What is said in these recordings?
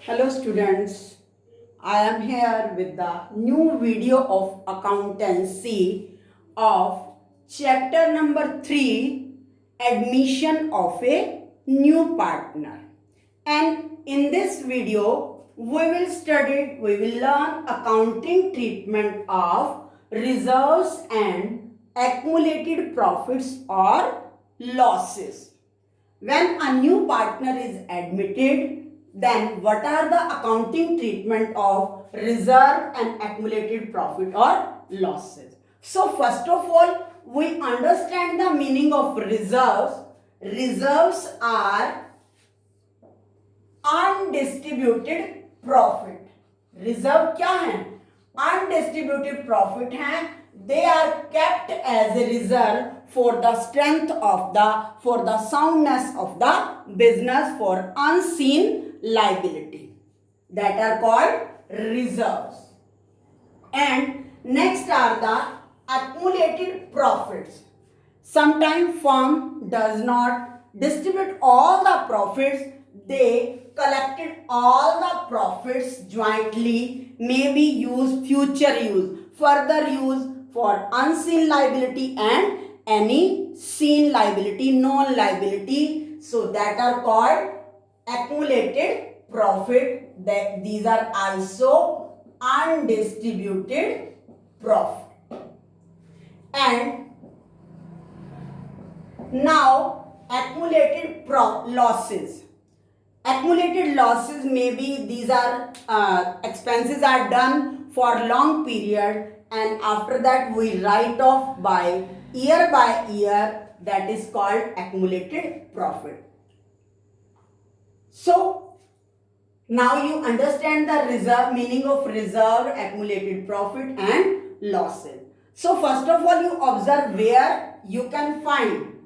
Hello students, I am here with the new video of accountancy of chapter number 3, admission of a new partner. And in this video we will learn accounting treatment of reserves and accumulated profits or losses. When a new partner is admitted, then what are the accounting treatment of reserve and accumulated profit or losses? So first of all, we understand the meaning of reserves. Reserves are undistributed profit. Reserve क्या है? Undistributed profit है. They are kept as a reserve for the for the soundness of the business, for unseen liability, that are called reserves. And next are the accumulated profits. Sometimes firm does not distribute all the profits. They collected all the profits jointly, may be used future use, further use for unseen liability and any seen liability, known liability. So that are called accumulated profit. That these are also undistributed profit. And now accumulated losses. Accumulated losses may be these are expenses are done for long period, and after that we write off by year, that is called accumulated profit. So now you understand the reserve, meaning of reserve, accumulated profit and losses. So first of all, you observe where you can find.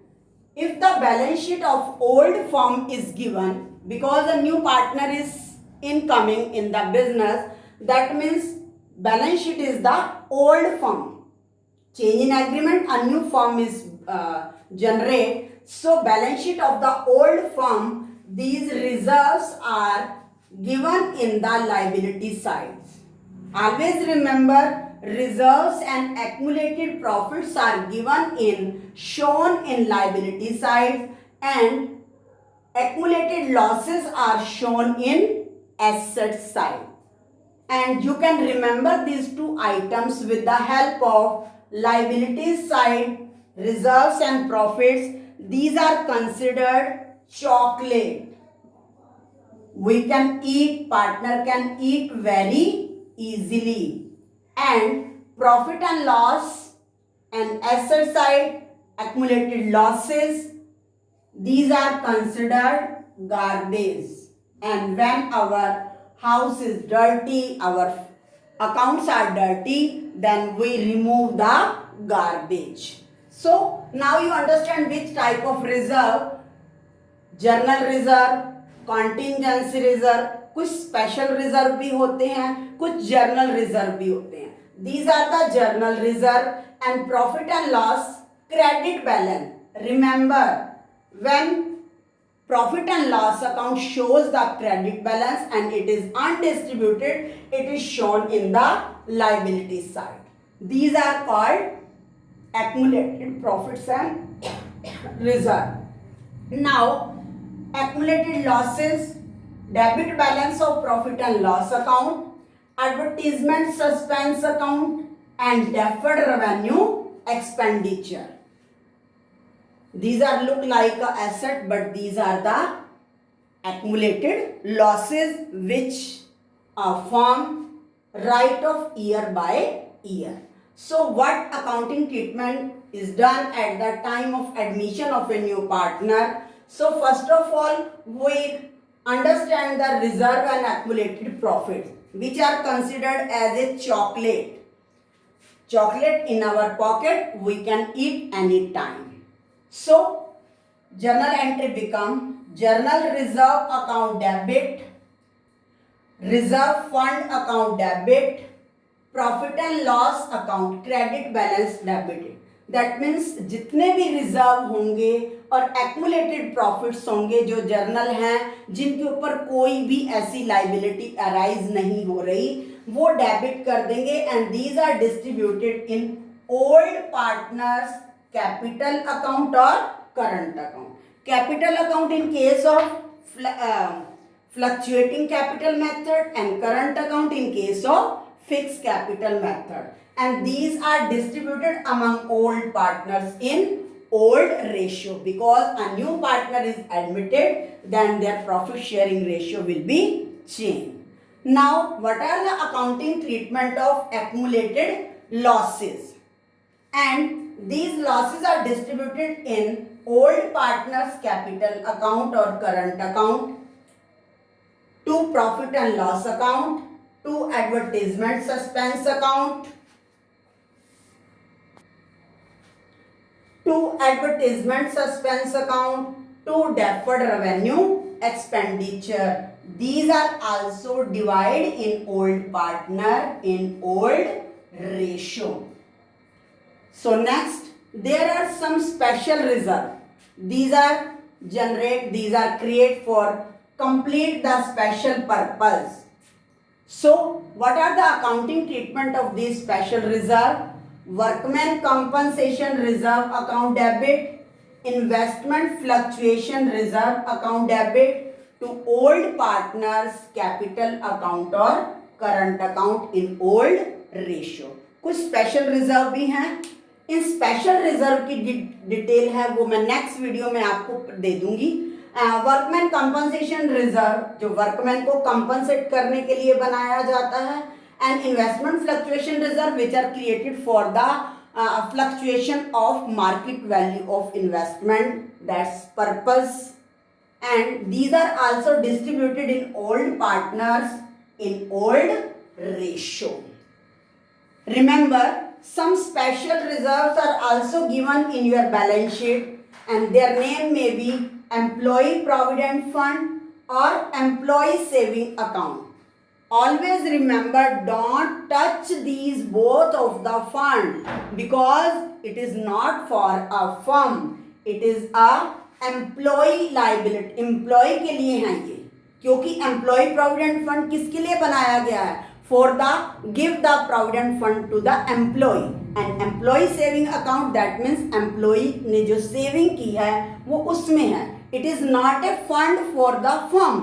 If the balance sheet of old firm is given, because a new partner is incoming in the business, that means balance sheet is the old firm. Change in agreement, a new firm is generated. So balance sheet of the old firm, these reserves are given in the liability sides. Always remember, reserves and accumulated profits are shown in liability side, and accumulated losses are shown in asset side. And you can remember these two items with the help of liability side, reserves and profits. These are considered chocolate. We can eat, partner can eat very easily. And profit and loss and asset side, accumulated losses, these are considered garbage. And when our house is dirty, our accounts are dirty, then we remove the garbage. So now you understand which type of reserve. General reserve, contingency reserve, कुछ special reserve भी होते हैं, कुछ journal reserve भी होते हैं. These are the journal reserve. And profit and loss, credit balance. Remember, when profit and loss account shows the credit balance and it is undistributed, it is shown in the liability side. These are called accumulated profits and reserve. Now, accumulated losses, debit balance of profit and loss account, advertisement suspense account, and deferred revenue expenditure. These are look like a asset, but these are the accumulated losses which a firm write off year by year. So what accounting treatment is done at the time of admission of a new partner? So first of all, we understand the reserve and accumulated profits, which are considered as a chocolate. Chocolate in our pocket, we can eat any time. So journal entry become journal reserve account debit, reserve fund account debit, profit and loss account credit balance debited. That means जितने भी reserve होंगे और accumulated profits होंगे जो journal हैं जिनके ऊपर कोई भी ऐसी लाइबिलिटी अराइज नहीं हो रही, वो डेबिट कर देंगे and these are distributed in old partners capital account और current account. Capital account in case of fluctuating capital method and current account in case of fixed capital method, and these are distributed among old partners in old ratio. Because a new partner is admitted, then their profit sharing ratio will be changed. Now, what are the accounting treatment of accumulated losses? And these losses are distributed in old partners capital account or current account, to profit and loss account, to advertisement suspense account, to advertisement suspense account, to deferred revenue expenditure. These are also divided in old partner in old ratio. So next, there are some special reserve. These are create for complete the special purpose. So what are the accounting treatment of these special reserve? Workman compensation reserve account debit, investment fluctuation reserve account debit to old partners capital account और current account in old ratio. कुछ special reserve भी हैं. इन special reserve की detail है वो मैं next video में आपको दे दूंगी. वर्कमैन कंपनसेशन रिजर्व जो वर्कमैन को कंपनसेट करने के लिए बनाया जाता है, and investment fluctuation reserve which are created for the fluctuation of market value of investment, that's purpose, and these are also distributed in old partners in old ratio. Remember, some special reserves are also given in your balance sheet and their name may be employee provident fund or employee saving account. Always remember, don't touch these both of the fund because it is not for a firm, it is a employee liability. employee के लिए है ये, क्योंकि employee provident fund किसके लिए बनाया गया है? For the give the provident fund to the employee, and employee saving account that means employee ने जो saving की है वो उसमें है. It is not a fund for the firm,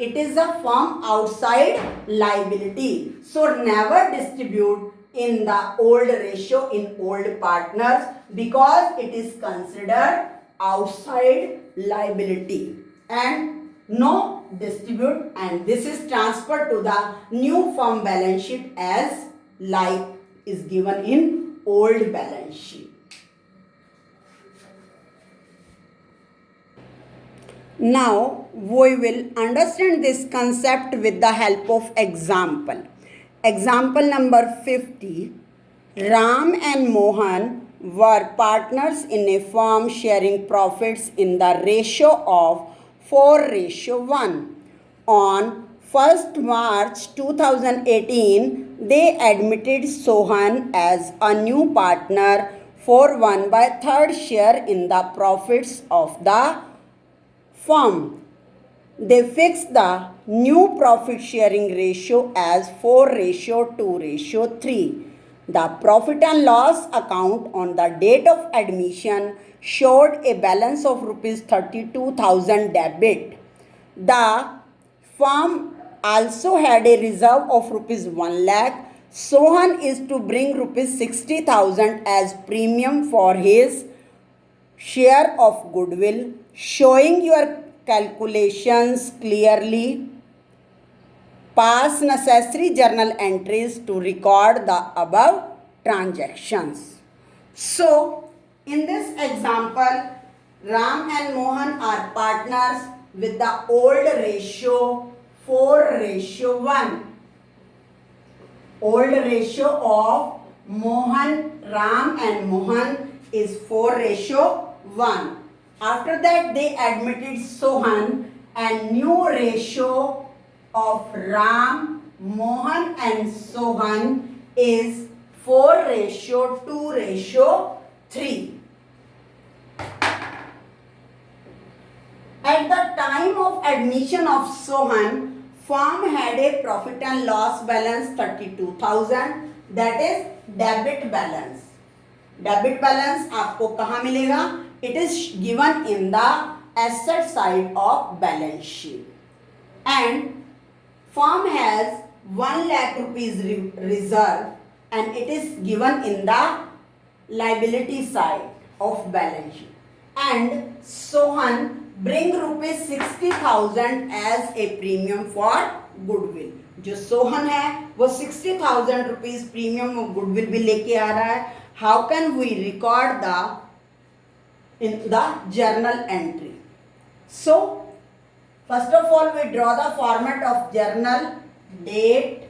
it is a firm outside liability. So never distribute in the old ratio in old partners because it is considered outside liability, and no distribute, and this is transferred to the new firm balance sheet as like is given in old balance sheet. Now we will understand this concept with the help of example. Example number 50. Ram and Mohan were partners in a firm sharing profits in the ratio of 4:1. On 1st March 2018, they admitted Sohan as a new partner for 1/3 share in the profits of the firm. They fixed the new profit sharing ratio as 4:2:3. The profit and loss account on the date of admission showed a balance of rupees 32,000 debit. The firm also had a reserve of rupees 1 lakh. Sohan is to bring rupees 60,000 as premium for his share of goodwill. Showing your calculations clearly, pass necessary journal entries to record the above transactions. So, in this example, Ram and Mohan are partners with the old ratio 4:1. Old ratio of Ram and Mohan is 4:1. After that, they admitted Sohan, and new ratio of Ram, Mohan and Sohan is 4:2:3. 3. At the time of admission of Sohan, firm had a profit and loss balance 32,000, that is debit balance. Debit balance आपको कहाँ मिलेगा? It is given in the asset side of balance sheet. And firm has 1 lakh rupees reserve and it is given in the liability side of balance sheet. And Sohan bring rupees 60,000 as a premium for goodwill. जो सोहन है वो 60,000 rupees premium of goodwill भी लेके आ रहा है. How can we record the in the journal entry? So first of all we draw the format of journal: date,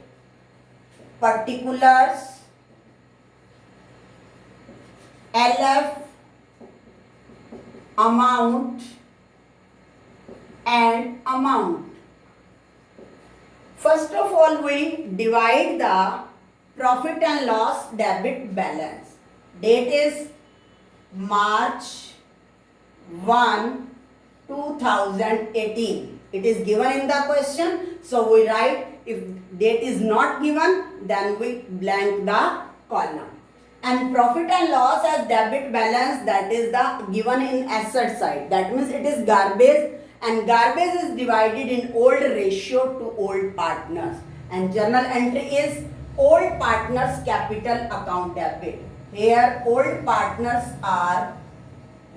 particulars, LF, amount and amount. First of all we divide the profit and loss debit balance. Date is March 1, 2018. It is given in the question, so we write. If date is not given, then we blank the column. And profit and loss as debit balance, that is the given in asset side. That means it is garbage, and garbage is divided in old ratio to old partners. And journal entry is old partners capital account debit. Here old partners are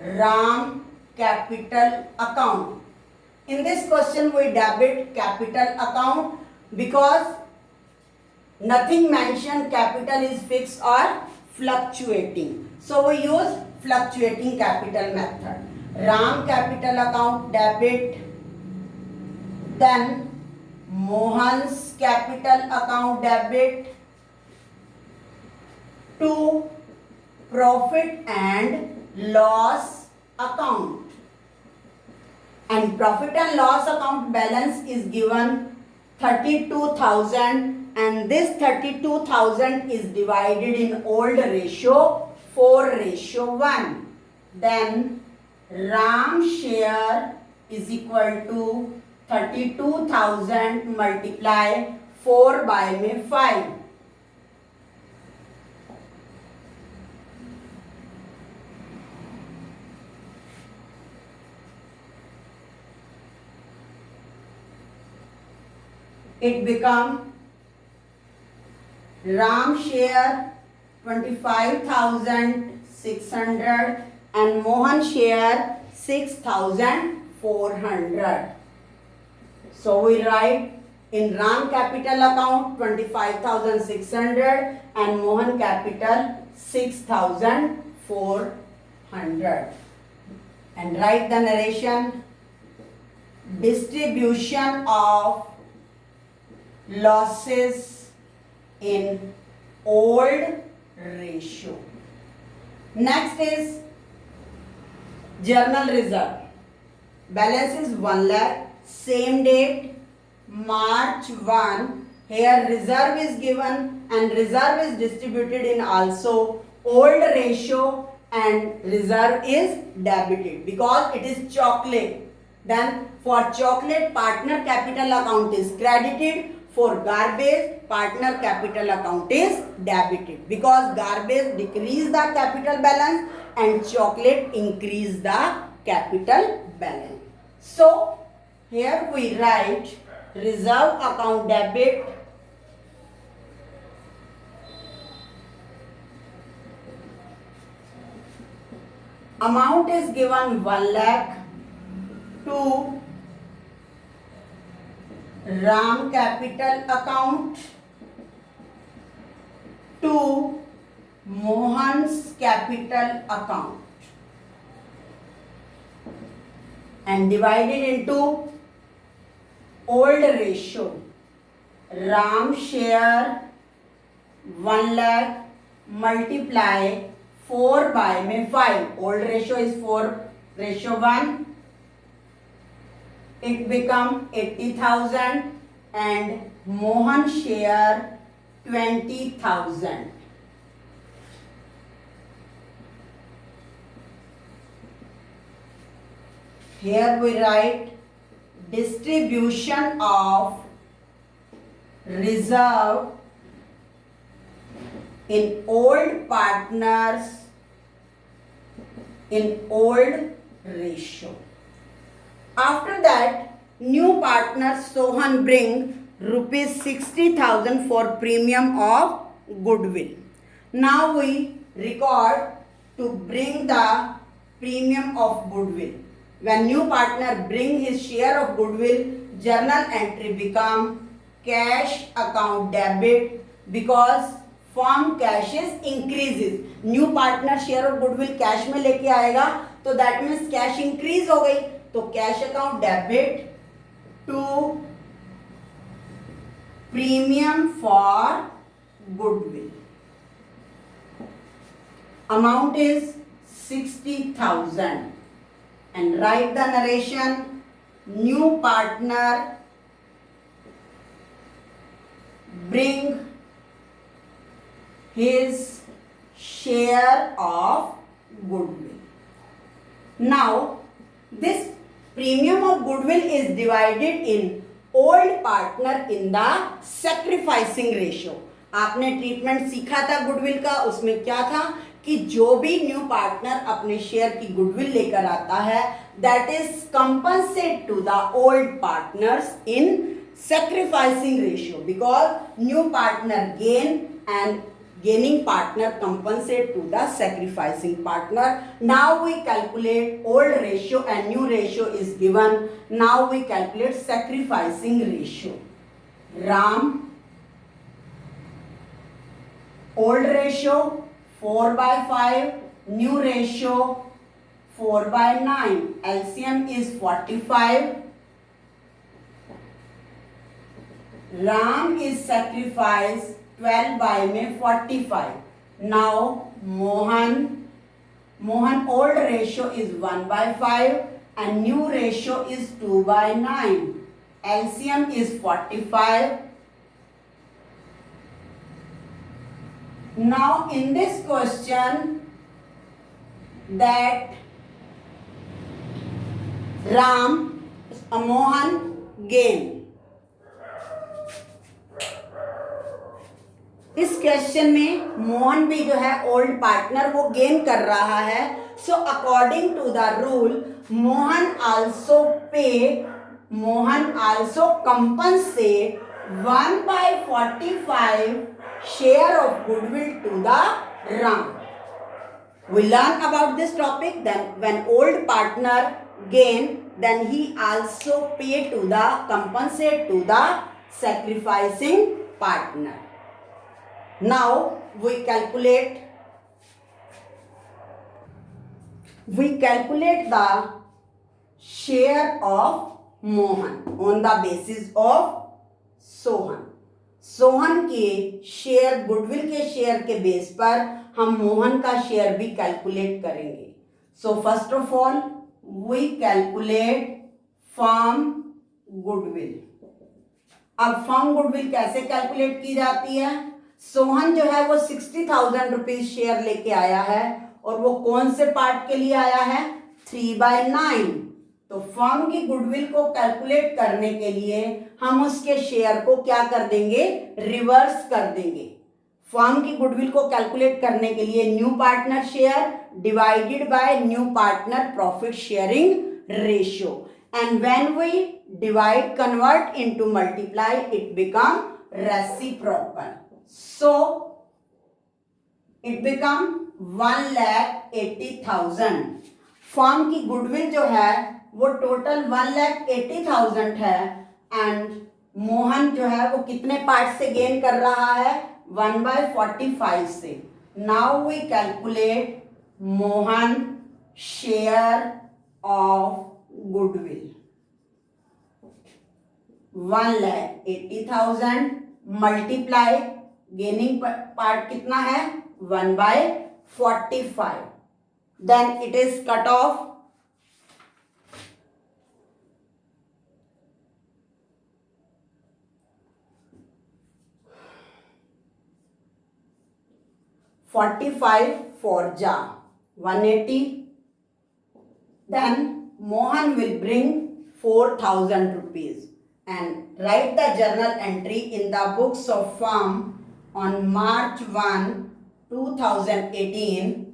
Ram capital account. In this question we debit capital account because nothing mentioned capital is fixed or fluctuating. So we use fluctuating capital method. Ram capital account debit, then Mohan's capital account debit to profit and loss account. And profit and loss account balance is given 32,000, and this 32,000 is divided in old ratio 4:1. Then Ram share is equal to 32,000 multiply 4 by 5. It become Ram share 25,600 and Mohan share 6,400. So we write in Ram capital account 25,600 and Mohan capital 6,400. And write the narration: distribution of losses in old ratio. Next is journal reserve. Balance is 1 lakh. Same date March 1. Here reserve is given and reserve is distributed in also old ratio, and reserve is debited because it is chocolate. Then for chocolate partner capital account is credited. For garbage partner capital account is debited because garbage decrease the capital balance and chocolate increase the capital balance. So here we write reserve account debit amount is given 1 lakh to Ram capital account to Mohan's capital account and divided into old ratio. Ram share 1 lakh multiply 4 by 5. Old ratio is 4:1. It become 80,000 and Mohan share 20,000. here we write distribution of reserve in old partners in old ratio. After that, new partner Sohan bring rupees 60,000 for premium of goodwill. Now we record to bring the premium of goodwill. When new partner bring his share of goodwill, journal entry become cash account debit because form caches increases. New partner share of goodwill cash में लेके आएगा तो that means cash increase हो गई, तो cash account debit to premium for goodwill. Amount is 60,000 and write the narration. New partner bring his share of goodwill. Now this premium of goodwill is divided in old partner in the sacrificing ratio. आपने treatment सीखा था goodwill का, उसमें क्या था कि जो भी न्यू पार्टनर अपने शेयर की गुडविल लेकर आता है that is compensate to the old partners in sacrificing ratio because new partner gain and gaining partner compensate to the sacrificing partner. Now we calculate old ratio and new ratio is given. Now we calculate sacrificing ratio. Ram, old ratio 4/5, new ratio 4/9. LCM is 45. Ram is sacrificed 12 by में 45. Now Mohan old ratio is 1/5 and new ratio is 2/9. LCM is 45. Now in this question that Mohan gain. इस question में मोहन भी जो है old partner वो gain कर रहा है. So according to the rule Mohan also compensate 1/45 share of goodwill to the Ram. We learn about this topic. Then when old partner gain, then he also pay to the compensate to the sacrificing partner. Now we calculate the share of Mohan on the basis of Sohan. Sohan के share goodwill के share के base पर हम मोहन का share भी calculate करेंगे. So first of all we calculate firm goodwill. अब firm goodwill कैसे कैलकुलेट की जाती है? सोहन जो है वो 60,000 रुपीज शेयर लेके आया है और वो कौन से पार्ट के लिए आया है? 3/9. तो फर्म की गुडविल को कैलकुलेट करने के लिए हम उसके शेयर को क्या कर देंगे? रिवर्स कर देंगे. फर्म की गुडविल को कैलकुलेट करने के लिए new partner share divided by new partner profit sharing ratio. And when we divide convert into multiply it become reciprocal. So it become 1,80,000. Firm की गुडविल जो है वो टोटल 1,80,000 है एंड मोहन जो है वो कितने पार्ट से गेन कर रहा है? 1/45 से. Now we calculate Mohan share of goodwill. 1,80,000 multiply gaining part कितना है? 1/45. Then it is cut off. $45 for जा 180. Then Mohan will bring 4,000 rupees and write the journal entry in the books of firm on March 1, 2018.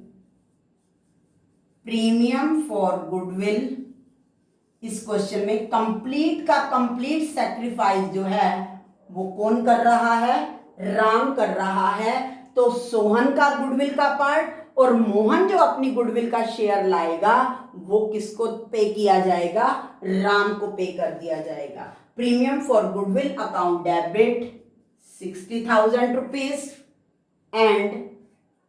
Premium for goodwill. इस question में complete का complete sacrifice जो है वो कौन कर रहा है? राम कर रहा है. तो सोहन का गुडविल का पार्ट और मोहन जो अपनी गुडविल का शेयर लाएगा वो किसको पे किया जाएगा? राम को पे कर दिया जाएगा. Premium for goodwill account debit 60,000 rupees and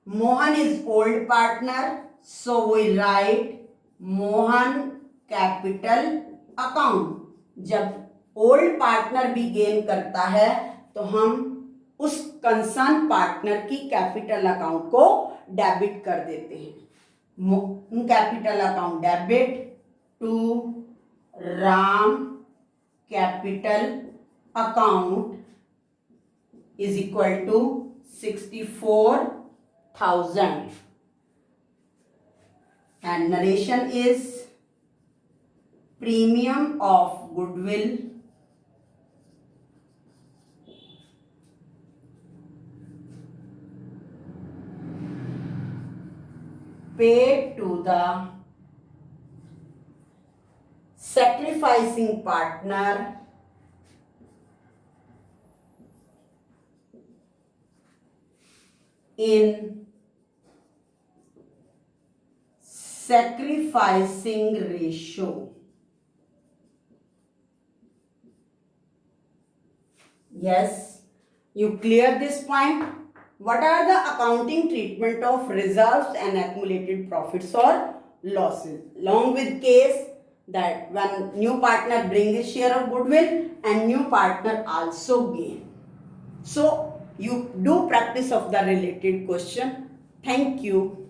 Mohan is old partner, so we write Mohan capital account. जब ओल्ड पार्टनर भी गेन करता है तो हम उस कंसर्न पार्टनर की कैपिटल अकाउंट को डेबिट कर देते हैं. Capital account debit to Ram capital account is equal to 64,000 and narration is premium of goodwill paid to the sacrificing partner in sacrificing ratio. Yes, you clear this point? What are the accounting treatment of reserves and accumulated profits or losses? Along with case that when new partner brings his share of goodwill and new partner also gain. So you do practice of the related question. Thank you.